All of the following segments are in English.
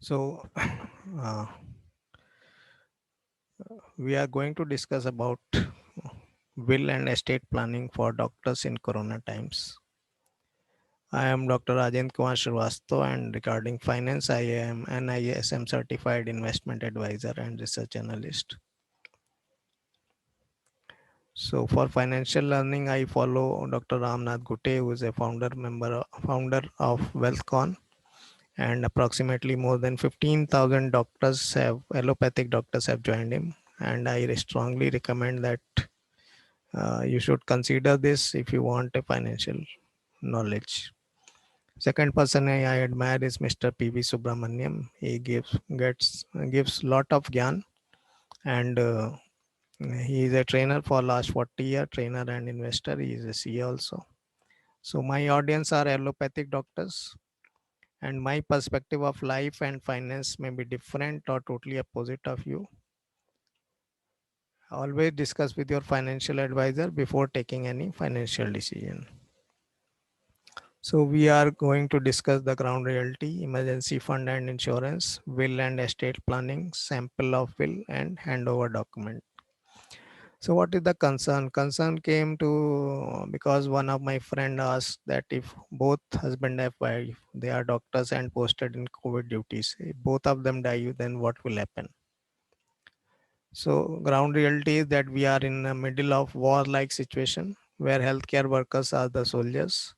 So, uh, we are going to discuss about will and estate planning for doctors in Corona times. I am Dr. Rajendra Kumar Srivastava, and regarding finance, I am an ISM certified investment advisor and research analyst. So, for financial learning, I follow Dr. Ramnath Gute, who is a founder of WealthCon, and approximately more than 15,000 allopathic doctors have joined him. And I strongly recommend that you should consider this if you want a financial knowledge. Second person I admire is Mr. P.V. Subramaniam. He gives lot of gyan, and he is a trainer for last 40 year trainer and investor. He is a CA also. So my audience are allopathic doctors, and my perspective of life and finance may be different or totally opposite of you. Always discuss with your financial advisor before taking any financial decision. So we are going to discuss the ground realty, emergency fund and insurance, will and estate planning, sample of will and handover document. So what is the concern? Concern came to because one of my friend asked that if both husband and wife, they are doctors and posted in COVID duties, if both of them die, then what will happen? So ground reality is that we are in the middle of war-like situation where healthcare workers are the soldiers,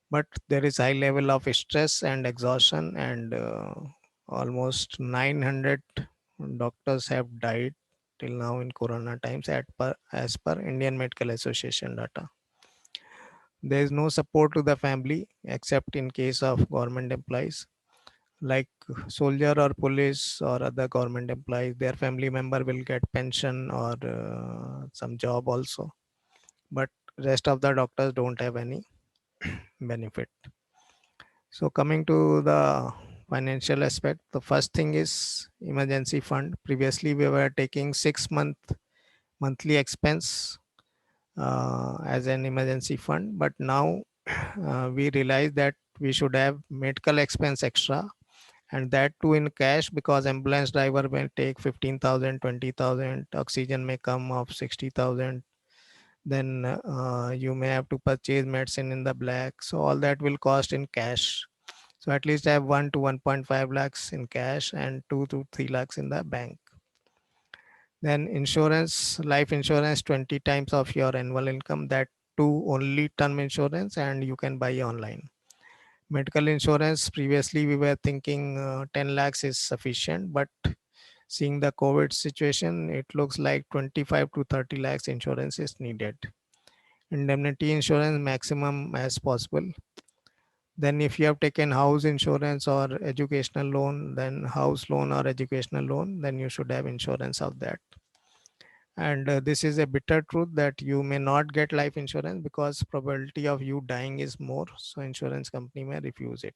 but there is high level of stress and exhaustion, and almost 900 doctors have died till now in corona times as per Indian Medical Association data. There is no support to the family except in case of government employees like soldier or police or other government employees. Their family member will get pension or some job also, but rest of the doctors don't have any benefit. So coming to the financial aspect, the first thing is emergency fund. Previously, we were taking 6 month monthly expense as an emergency fund, but now we realize that we should have medical expense extra, and that too in cash, because ambulance driver may take 15,000, 20,000, oxygen may come of 60,000. Then you may have to purchase medicine in the black. So all that will cost in cash. So at least have 1 to 1.5 lakhs in cash and 2 to 3 lakhs in the bank. Then insurance, life insurance, 20 times of your annual income, that too only term insurance, and you can buy online. Medical insurance, previously we were thinking 10 lakhs is sufficient, but seeing the COVID situation, it looks like 25 to 30 lakhs insurance is needed. Indemnity insurance maximum as possible. Then if you have taken house insurance or educational loan, then house loan or educational loan, then you should have insurance of that. And this is a bitter truth that you may not get life insurance because probability of you dying is more. So insurance company may refuse it.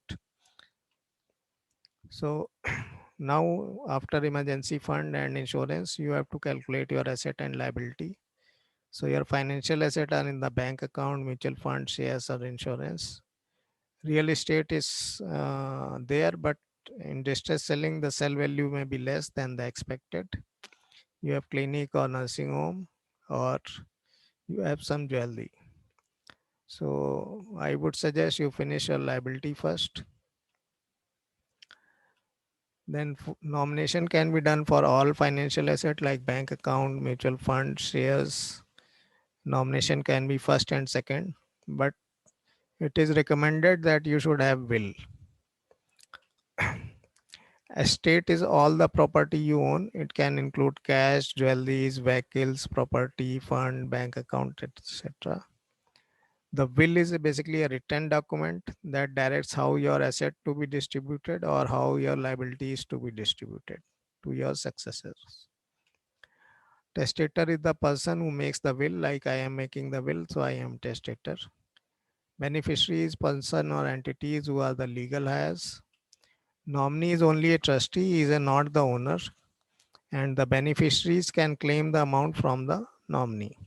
So now after emergency fund and insurance, you have to calculate your asset and liability. So your financial asset are in the bank account, mutual fund, shares or insurance. Real estate is there, but in distress selling, the sell value may be less than the expected. You have clinic or nursing home, or you have some jewelry. So I would suggest you finish your liability first. Then nomination can be done for all financial asset like bank account, mutual fund, shares. Nomination can be first and second, but it is recommended that you should have will. Estate is all the property you own. It can include cash, jewelries, vehicles, property, fund, bank account, etc. The will is basically a written document that directs how your asset to be distributed or how your liability is to be distributed to your successors. Testator is the person who makes the will, like I am making the will, so I am testator. Beneficiary is person or entities who are the legal heirs. Nominee is only a trustee, he is not the owner, and the beneficiaries can claim the amount from the nominee.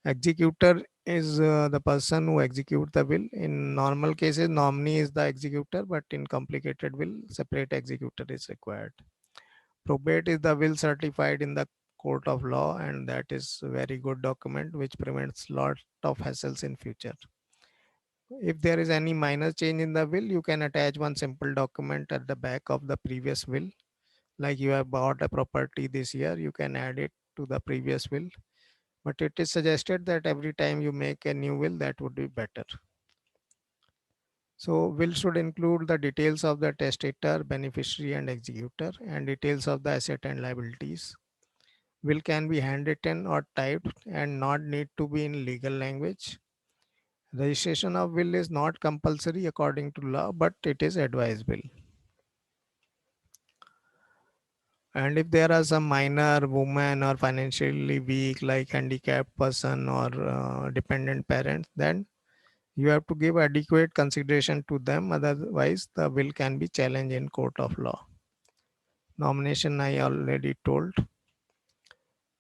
Executor is the person who execute the will. In normal cases, nominee is the executor, but in complicated will, separate executor is required. Probate is the will certified in the court of law, and that is a very good document which prevents lot of hassles in future. If there is any minor change in the will, you can attach one simple document at the back of the previous will. Like you have bought a property this year, you can add it to the previous will. But it is suggested that every time you make a new will, that would be better. So, will should include the details of the testator, beneficiary, and executor, and details of the asset and liabilities. Will can be handwritten or typed and not need to be in legal language. Registration of will is not compulsory according to law, but it is advisable. And if there are some minor woman or financially weak, like handicapped person or dependent parents, then you have to give adequate consideration to them. Otherwise, the will can be challenged in court of law. Nomination I already told.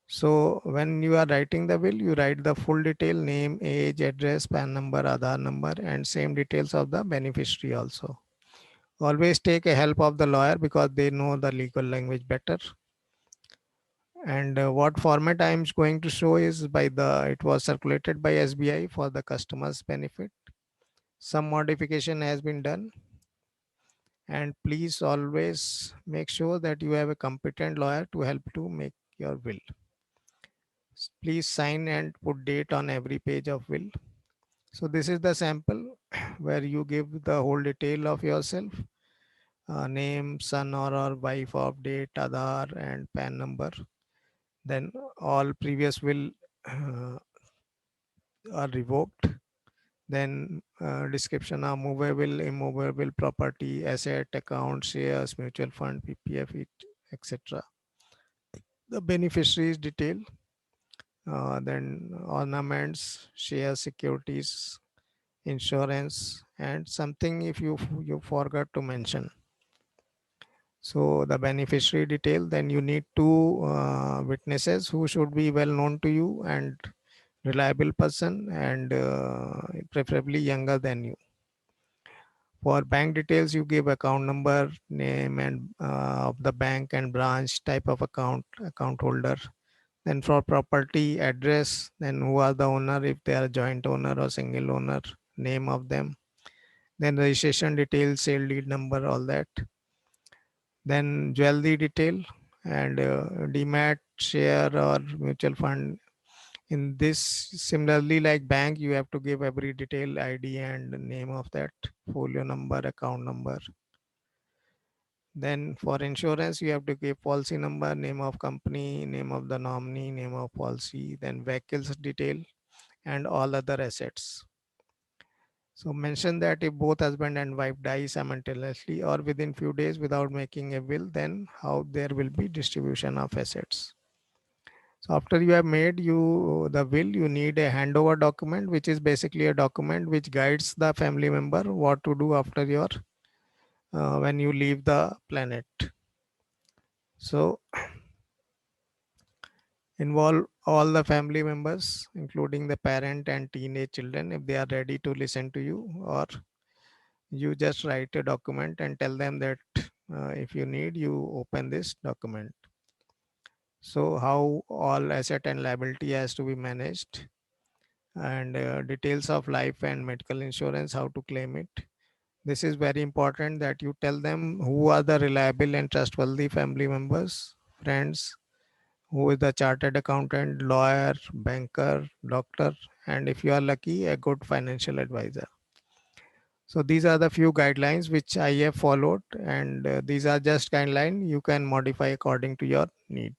So when you are writing the will, you write the full detail, name, age, address, PAN number, Aadhaar number, and same details of the beneficiary also. Always take a help of the lawyer because they know the legal language better. And what format I am going to show is it was circulated by SBI for the customer's benefit. Some modification has been done, and please always make sure that you have a competent lawyer to help to make your will. Please sign and put date on every page of will. So this is the sample where you give the whole detail of yourself, name, son or wife of date, Aadhaar and PAN number. Then all previous will are revoked. Then description of movable, immovable property, asset, account, shares, mutual fund, PPF, etc. The beneficiaries detail, then ornaments, shares, securities, insurance, and something if you forgot to mention. So the beneficiary detail, then you need two witnesses who should be well known to you and reliable person, and preferably younger than you. For bank details, you give account number, name and of the bank and branch, type of account holder. Then for property, address, then who are the owner, if they are joint owner or single owner, name of them. Then registration details, sale deed number, all that. Then jewelry detail and demat share or mutual fund. In this, similarly like bank, you have to give every detail, ID and name of that, folio number, account number. Then for insurance, you have to give policy number, name of company, name of the nominee, name of policy, then vehicles detail and all other assets. So mention that if both husband and wife die simultaneously or within few days without making a will, then how there will be distribution of assets. So after you have made the will, you need a handover document, which is basically a document which guides the family member what to do after your when you leave the planet. So involve all the family members, including the parent and teenage children, if they are ready to listen to you, or you just write a document and tell them that if you need, you open this document. So how all asset and liability has to be managed, and details of life and medical insurance, how to claim it. This is very important that you tell them who are the reliable and trustworthy family members, friends, who is the chartered accountant, lawyer, banker, doctor, and if you are lucky, a good financial advisor. So these are the few guidelines which I have followed, and these are just guidelines you can modify according to your need.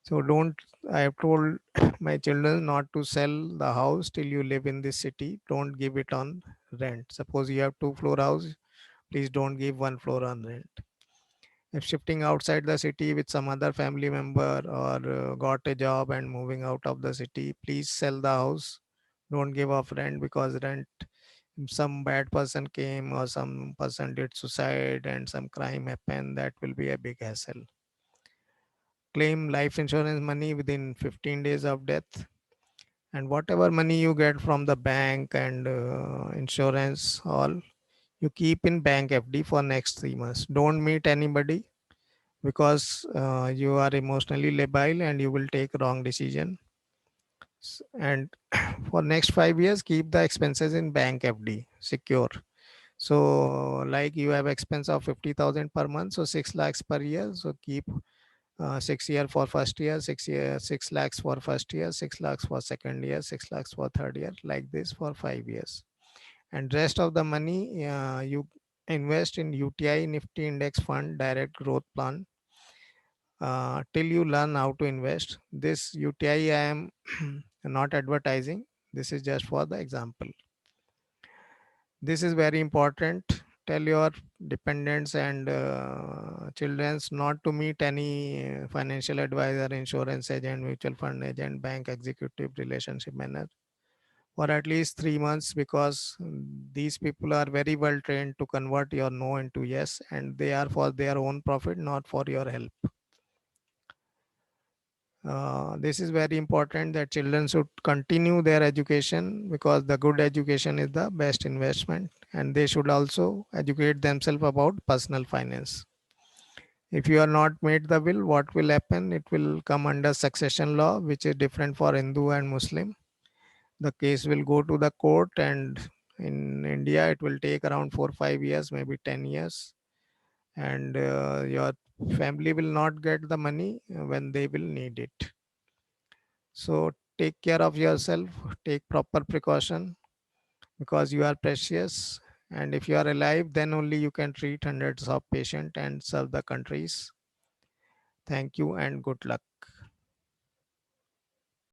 So don't, I have told my children not to sell the house till you live in this city. Don't give it on rent. Suppose you have two-floor house, please don't give one floor on rent. If shifting outside the city with some other family member or got a job and moving out of the city, please sell the house. Don't give off rent, because rent, if some bad person came or some person did suicide and some crime happened, that will be a big hassle. Claim life insurance money within 15 days of death. And whatever money you get from the bank and insurance, all you keep in bank FD for next 3 months. Don't meet anybody because you are emotionally labile and you will take wrong decision. And for next 5 years, keep the expenses in bank FD secure. So like you have expense of 50,000 per month, so 6 lakhs per year. So keep 6 year for first year, 6 year, 6 lakhs for first year, 6 lakhs for second year, 6 lakhs for third year, like this for 5 years. And rest of the money you invest in UTI Nifty Index Fund Direct Growth Plan till you learn how to invest. This UTI I am not advertising. This is just for the example. This is very important. Tell your dependents and childrens not to meet any financial advisor, insurance agent, mutual fund agent, bank executive, relationship manager for at least 3 months, because these people are very well trained to convert your no into yes, and they are for their own profit, not for your help. This is very important that children should continue their education, because the good education is the best investment, and they should also educate themselves about personal finance. If you are not made the will, what will happen? It will come under succession law, which is different for Hindu and Muslim. The case will go to the court, and in India it will take around 4 5 years, maybe 10 years, and your family will not get the money when they will need it. So take care of yourself, take proper precaution, because you are precious. And if you are alive, then only you can treat hundreds of patients and serve the countries. Thank you and good luck.